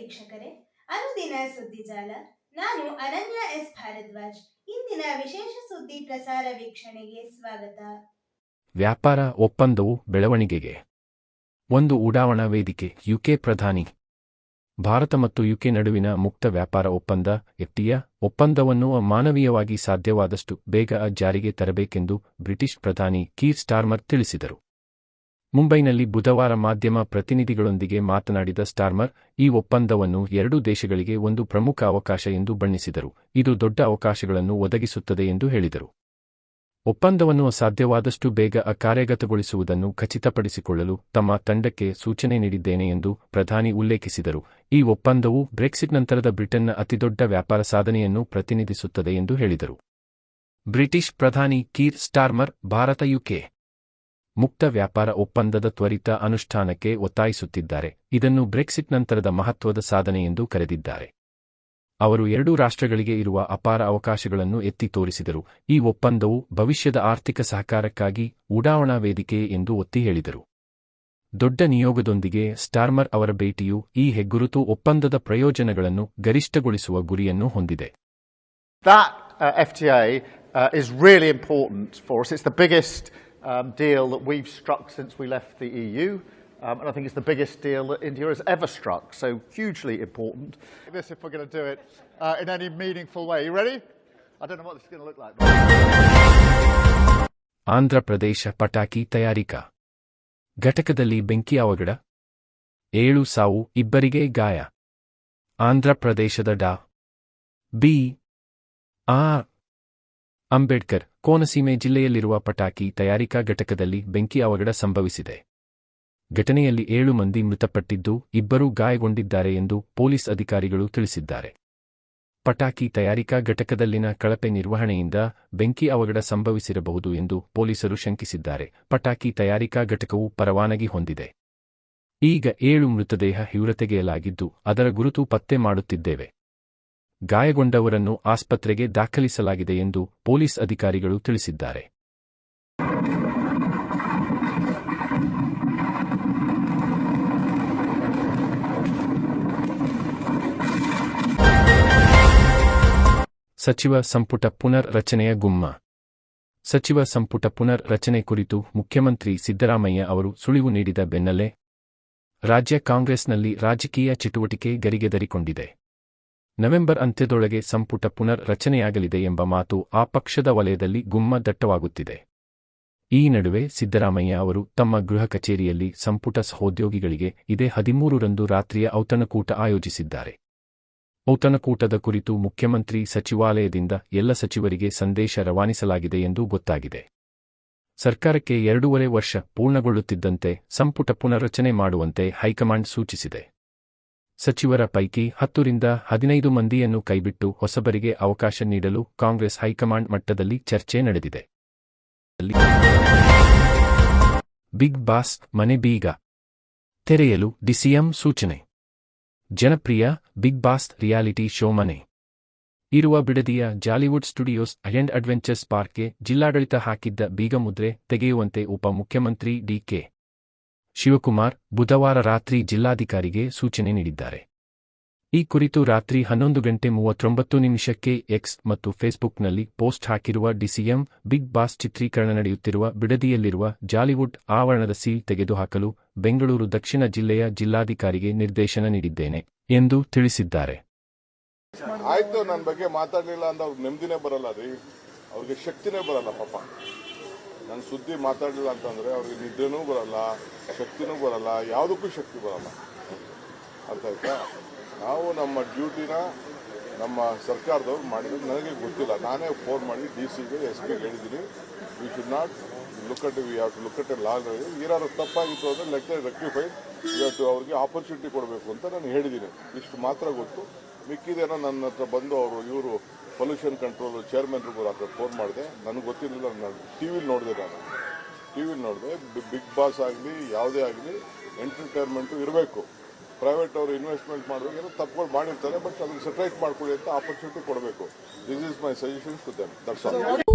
ವೀಕ್ಷಕರೇ, ಅನುದಿನ ಸುದ್ದಿಜಾಲ. ನಾನು ಅನನ್ಯ ಎಸ್ ಭಾರದ್ವಾಜ್. ಇಂದಿನ ವಿಶೇಷ ಸುದ್ದಿ ಪ್ರಸಾರ ವೀಕ್ಷಣೆಗೆ ಸ್ವಾಗತ. ವ್ಯಾಪಾರ ಒಪ್ಪಂದವು ಬೆಳವಣಿಗೆಗೆ ಒಂದು ಉಡಾವಣಾ ವೇದಿಕೆ. ಯುಕೆ ಪ್ರಧಾನಿ ಭಾರತ ಮತ್ತು ಯುಕೆ ನಡುವಿನ ಮುಕ್ತ ವ್ಯಾಪಾರ ಒಪ್ಪಂದ ಎಫ್ಟಿಎ ಒಪ್ಪಂದವನ್ನು ಮಾನವೀಯವಾಗಿ ಸಾಧ್ಯವಾದಷ್ಟು ಬೇಗ ಜಾರಿಗೆ ತರಬೇಕೆಂದು ಬ್ರಿಟಿಷ್ ಪ್ರಧಾನಿ ಕೀರ್ ಸ್ಟಾರ್ಮರ್ ತಿಳಿಸಿದರು. ಮುಂಬೈನಲ್ಲಿ ಬುಧವಾರ ಮಾಧ್ಯಮ ಪ್ರತಿನಿಧಿಗಳೊಂದಿಗೆ ಮಾತನಾಡಿದ ಸ್ಟಾರ್ಮರ್, ಈ ಒಪ್ಪಂದವನ್ನು ಎರಡೂ ದೇಶಗಳಿಗೆ ಒಂದು ಪ್ರಮುಖ ಅವಕಾಶ ಎಂದು ಬಣ್ಣಿಸಿದರು. ಇದು ದೊಡ್ಡ ಅವಕಾಶಗಳನ್ನು ಒದಗಿಸುತ್ತದೆ ಎಂದು ಹೇಳಿದರು. ಒಪ್ಪಂದವನ್ನು ಸಾಧ್ಯವಾದಷ್ಟು ಬೇಗ ಕಾರ್ಯಗತಗೊಳಿಸುವುದನ್ನು ಖಚಿತಪಡಿಸಿಕೊಳ್ಳಲು ತಮ್ಮ ತಂಡಕ್ಕೆ ಸೂಚನೆ ನೀಡಿದ್ದೇನೆ ಎಂದು ಪ್ರಧಾನಿ ಉಲ್ಲೇಖಿಸಿದರು. ಈ ಒಪ್ಪಂದವು ಬ್ರೆಕ್ಸಿಟ್ ನಂತರದ ಬ್ರಿಟನ್ನ ಅತಿದೊಡ್ಡ ವ್ಯಾಪಾರ ಸಾಧನೆಯನ್ನು ಪ್ರತಿನಿಧಿಸುತ್ತದೆ ಎಂದು ಹೇಳಿದರು. ಬ್ರಿಟಿಷ್ ಪ್ರಧಾನಿ ಕೀರ್ ಸ್ಟಾರ್ಮರ್ ಭಾರತ-ಯುಕೆ ಮುಕ್ತ ವ್ಯಾಪಾರ ಒಪ್ಪಂದದ ತ್ವರಿತ ಅನುಷ್ಠಾನಕ್ಕೆ ಒತ್ತಾಯಿಸುತ್ತಿದ್ದಾರೆ. ಇದನ್ನು ಬ್ರೆಕ್ಸಿಟ್ ನಂತರದ ಮಹತ್ವದ ಸಾಧನೆ ಎಂದು ಕರೆದಿದ್ದಾರೆ. ಅವರು ಎರಡೂ ರಾಷ್ಟ್ರಗಳಿಗೆ ಇರುವ ಅಪಾರ ಅವಕಾಶಗಳನ್ನು ಎತ್ತಿ ತೋರಿಸಿದರು. ಈ ಒಪ್ಪಂದವು ಭವಿಷ್ಯದ ಆರ್ಥಿಕ ಸಹಕಾರಕ್ಕಾಗಿ ಉಡಾವಣಾ ವೇದಿಕೆ ಎಂದು ಒತ್ತಿ ಹೇಳಿದರು. ದೊಡ್ಡ ನಿಯೋಗದೊಂದಿಗೆ ಸ್ಟಾರ್ಮರ್ ಅವರ ಭೇಟಿಯು ಈ ಹೆಗ್ಗುರುತು ಒಪ್ಪಂದದ ಪ್ರಯೋಜನಗಳನ್ನು ಗರಿಷ್ಠಗೊಳಿಸುವ ಗುರಿಯನ್ನು ಹೊಂದಿದೆ. FTA is really important for us. It's the biggest deal that we've struck since we left the EU. And I think it's the biggest deal that India has ever struck, so hugely important. This, if we're going to do it in any meaningful way. You ready? I don't know what this is going to look like. Andhra Pradesh ಪಟಾಕಿ ತಯಾರಿಕಾ ಘಟಕದಲ್ಲಿ ಬೆಂಕಿ ಅವಘಡ, 7 ಸಾವು, 2 ಗಾಯ. ಆಂಧ್ರ ಪ್ರದೇಶದ ಡಾ. B. R. Ambedkar ಕೋನಸೀಮೆ ಜಿಲ್ಲೆಯಲ್ಲಿರುವ ಪಟಾಕಿ ತಯಾರಿಕಾ ಘಟಕದಲ್ಲಿ ಬೆಂಕಿ ಅವಘಡ ಸಂಭವಿಸಿದೆ. ಘಟನೆಯಲ್ಲಿ 7 ಮಂದಿ ಮೃತಪಟ್ಟಿದ್ದು 2 ಗಾಯಗೊಂಡಿದ್ದಾರೆ ಎಂದು ಪೊಲೀಸ್ ಅಧಿಕಾರಿಗಳು ತಿಳಿಸಿದ್ದಾರೆ. ಪಟಾಕಿ ತಯಾರಿಕಾ ಘಟಕದಲ್ಲಿನ ಕಳಪೆ ನಿರ್ವಹಣೆಯಿಂದ ಬೆಂಕಿ ಅವಘಡ ಸಂಭವಿಸಿರಬಹುದು ಎಂದು ಪೊಲೀಸರು ಶಂಕಿಸಿದ್ದಾರೆ. ಪಟಾಕಿ ತಯಾರಿಕಾ ಘಟಕವು ಪರವಾನಗಿ ಹೊಂದಿದೆ. ಈಗ 7 ಮೃತದೇಹ ಹೊರತೆಗೆಯಲಾಗಿದ್ದು ಅದರ ಗುರುತು ಪತ್ತೆ ಮಾಡುತ್ತಿದ್ದೇವೆ. ಗಾಯಗೊಂಡವರನ್ನು ಆಸ್ಪತ್ರೆಗೆ ದಾಖಲಿಸಲಾಗಿದೆ ಎಂದು ಪೊಲೀಸ್ ಅಧಿಕಾರಿಗಳು ತಿಳಿಸಿದ್ದಾರೆ. ಸಚಿವ ಸಂಪುಟ ಪುನರ್ ರಚನೆಯ ಗುಮ್ಮ. ಸಚಿವ ಸಂಪುಟ ಪುನರ್ ರಚನೆ ಕುರಿತು ಮುಖ್ಯಮಂತ್ರಿ ಸಿದ್ದರಾಮಯ್ಯ ಅವರು ಸುಳಿವು ನೀಡಿದ ಬೆನ್ನಲ್ಲೇ ರಾಜ್ಯ ಕಾಂಗ್ರೆಸ್ನಲ್ಲಿ ರಾಜಕೀಯ ಚಟುವಟಿಕೆ ಗರಿಗೆದರಿಕೊಂಡಿದೆ. ನವೆಂಬರ್ ಅಂತ್ಯದೊಳಗೆ ಸಂಪುಟ ಪುನರ್ ರಚನೆಯಾಗಲಿದೆ ಎಂಬ ಮಾತು ಆ ಪಕ್ಷದ ವಲಯದಲ್ಲಿ ಗುಮ್ಮ ದಟ್ಟವಾಗುತ್ತಿದೆ. ಈ ನಡುವೆ ಸಿದ್ದರಾಮಯ್ಯ ಅವರು ತಮ್ಮ ಗೃಹ ಕಚೇರಿಯಲ್ಲಿ ಸಂಪುಟ ಸಹೋದ್ಯೋಗಿಗಳಿಗೆ ಇದೇ 13ರಂದು ರಾತ್ರಿಯ ಔತಣಕೂಟ ಆಯೋಜಿಸಿದ್ದಾರೆ. ಔತಣಕೂಟದ ಕುರಿತು ಮುಖ್ಯಮಂತ್ರಿ ಸಚಿವಾಲಯದಿಂದ ಎಲ್ಲ ಸಚಿವರಿಗೆ ಸಂದೇಶ ರವಾನಿಸಲಾಗಿದೆ ಎಂದು ಗೊತ್ತಾಗಿದೆ. ಸರ್ಕಾರಕ್ಕೆ 2.5 ವರ್ಷ ಪೂರ್ಣಗೊಳ್ಳುತ್ತಿದ್ದಂತೆ ಸಂಪುಟ ಪುನರ್ರಚನೆ ಮಾಡುವಂತೆ ಹೈಕಮಾಂಡ್ ಸೂಚಿಸಿದೆ. ಸಚಿವರ ಪೈಕಿ 10 ರಿಂದ 15 ಮಂದಿಯನ್ನು ಕೈಬಿಟ್ಟು ಹೊಸಬರಿಗೆ ಅವಕಾಶ ನೀಡಲು ಕಾಂಗ್ರೆಸ್ ಹೈಕಮಾಂಡ್ ಮಟ್ಟದಲ್ಲಿ ಚರ್ಚೆ ನಡೆದಿದೆ. ಬಿಗ್ ಬಾಸ್ ಮನೆ ಬೀಗ ತೆರೆಯಲು ಡಿಸಿಎಂ ಸೂಚನೆ. ಜನಪ್ರಿಯ ಬಿಗ್ ಬಾಸ್ ರಿಯಾಲಿಟಿ ಶೋ ಮನೆ ಇರುವ ಬಿಡದಿಯ ಜಾಲಿವುಡ್ ಸ್ಟುಡಿಯೋಸ್ ಅಂಡ್ ಅಡ್ವೆಂಚರ್ಸ್ ಪಾರ್ಕ್ಗೆ ಜಿಲ್ಲಾಡಳಿತ ಹಾಕಿದ್ದ ಬೀಗ ಮುದ್ರೆ ತೆಗೆಯುವಂತೆ ಉಪಮುಖ್ಯಮಂತ್ರಿ ಡಿ.ಕೆ. ಶಿವಕುಮಾರ್ ಬುಧವಾರ ರಾತ್ರಿ ಜಿಲ್ಲಾಧಿಕಾರಿಗೆ ಸೂಚನೆ ನೀಡಿದ್ದಾರೆ. ಈ ಕುರಿತು ರಾತ್ರಿ 11:39 ಎಕ್ಸ್ ಮತ್ತು ಫೇಸ್ಬುಕ್ನಲ್ಲಿ ಪೋಸ್ಟ್ ಹಾಕಿರುವ ಡಿಸಿಎಂ, ಬಿಗ್ ಬಾಸ್ ಚಿತ್ರೀಕರಣ ನಡೆಯುತ್ತಿರುವ ಬಿಡದಿಯಲ್ಲಿರುವ ಜಾಲಿವುಡ್ ಆವರಣದ ಸೀಲ್ ತೆಗೆದುಹಾಕಲು ಬೆಂಗಳೂರು ದಕ್ಷಿಣ ಜಿಲ್ಲೆಯ ಜಿಲ್ಲಾಧಿಕಾರಿಗೆ ನಿರ್ದೇಶನ ನೀಡಿದ್ದೇನೆ ಎಂದು ತಿಳಿಸಿದ್ದಾರೆ. ಆಯ್ತು, ನನ್ನ ಬಗ್ಗೆ ಮಾತಾಡಲಿಲ್ಲ ಅಂದ್ರೆ ಅವ್ರಿಗೆ ನೆಮ್ಮದಿನೇ ಬರಲ್ಲ ರೀ, ಅವ್ರಿಗೆ ಶಕ್ತಿನೇ ಬರಲ್ಲ. ಪಾಪ ನನ್ನ ಸುದ್ದಿ ಮಾತಾಡಲಿಲ್ಲ ಅಂತಂದರೆ ಅವ್ರಿಗೆ ನಿದ್ರೆನೂ ಬರಲ್ಲ, ಶಕ್ತಿನೂ ಬರಲ್ಲ, ಯಾವುದಕ್ಕೂ ಶಕ್ತಿ ಬರಲ್ಲ. ಅರ್ಥ ಆಯ್ತಾ? ನಾವು ನಮ್ಮ ಡ್ಯೂಟಿನ ನಮ್ಮ ಸರ್ಕಾರದವ್ರು ಮಾಡಿದ್ರೆ ನನಗೆ ಗೊತ್ತಿಲ್ಲ. ನಾನೇ ಫೋನ್ ಮಾಡಿ DC-ಗೆ SP-ಗೆ ಹೇಳಿದ್ದೀನಿ, we should not look at a law. ಏನಾದ್ರು ತಪ್ಪಾಗಿತ್ತು ಅಂದರೆ ಲೆಕ್ಕ ರೆಕ್ಟಿಫೈಡ್, ಇವತ್ತು ಅವ್ರಿಗೆ ಆಪರ್ಚುನಿಟಿ ಕೊಡಬೇಕು ಅಂತ ನಾನು ಹೇಳಿದ್ದೀನಿ. ಇಷ್ಟು ಮಾತ್ರ ಗೊತ್ತು. ಮಿಕ್ಕಿದೇನೋ ನನ್ನ ಹತ್ರ ಬಂದು ಇವರು ಪೊಲ್ಯೂಷನ್ ಕಂಟ್ರೋಲ್ ಚೇರ್ಮನ್ರಿಗೂ ಹತ್ರ ಫೋನ್ ಮಾಡಿದೆ, ನನಗೆ ಗೊತ್ತಿರಲಿಲ್ಲ. ನಾನು ಟಿವಿಲಿ ನೋಡಿದೆ. ಬಿಗ್ ಬಾಸ್ ಆಗಲಿ ಯಾವುದೇ ಆಗಲಿ ಎಂಟರ್ಟೈನ್ಮೆಂಟು ಇರಬೇಕು. ಪ್ರೈವೇಟ್ ಅವರು ಇನ್ವೆಸ್ಟ್ಮೆಂಟ್ ಮಾಡಬೇಕು, ಏನೋ ತಪ್ಪುಗಳು ಮಾಡಿರ್ತಾರೆ, ಬಟ್ ಅದನ್ನು ಸೆಟ್ರೈಟ್ ಮಾಡ್ಕೊಳ್ಳಿ ಅಂತ ಆಪರ್ಚುನಿಟಿ ಕೊಡಬೇಕು. This is my suggestion to them. That's all.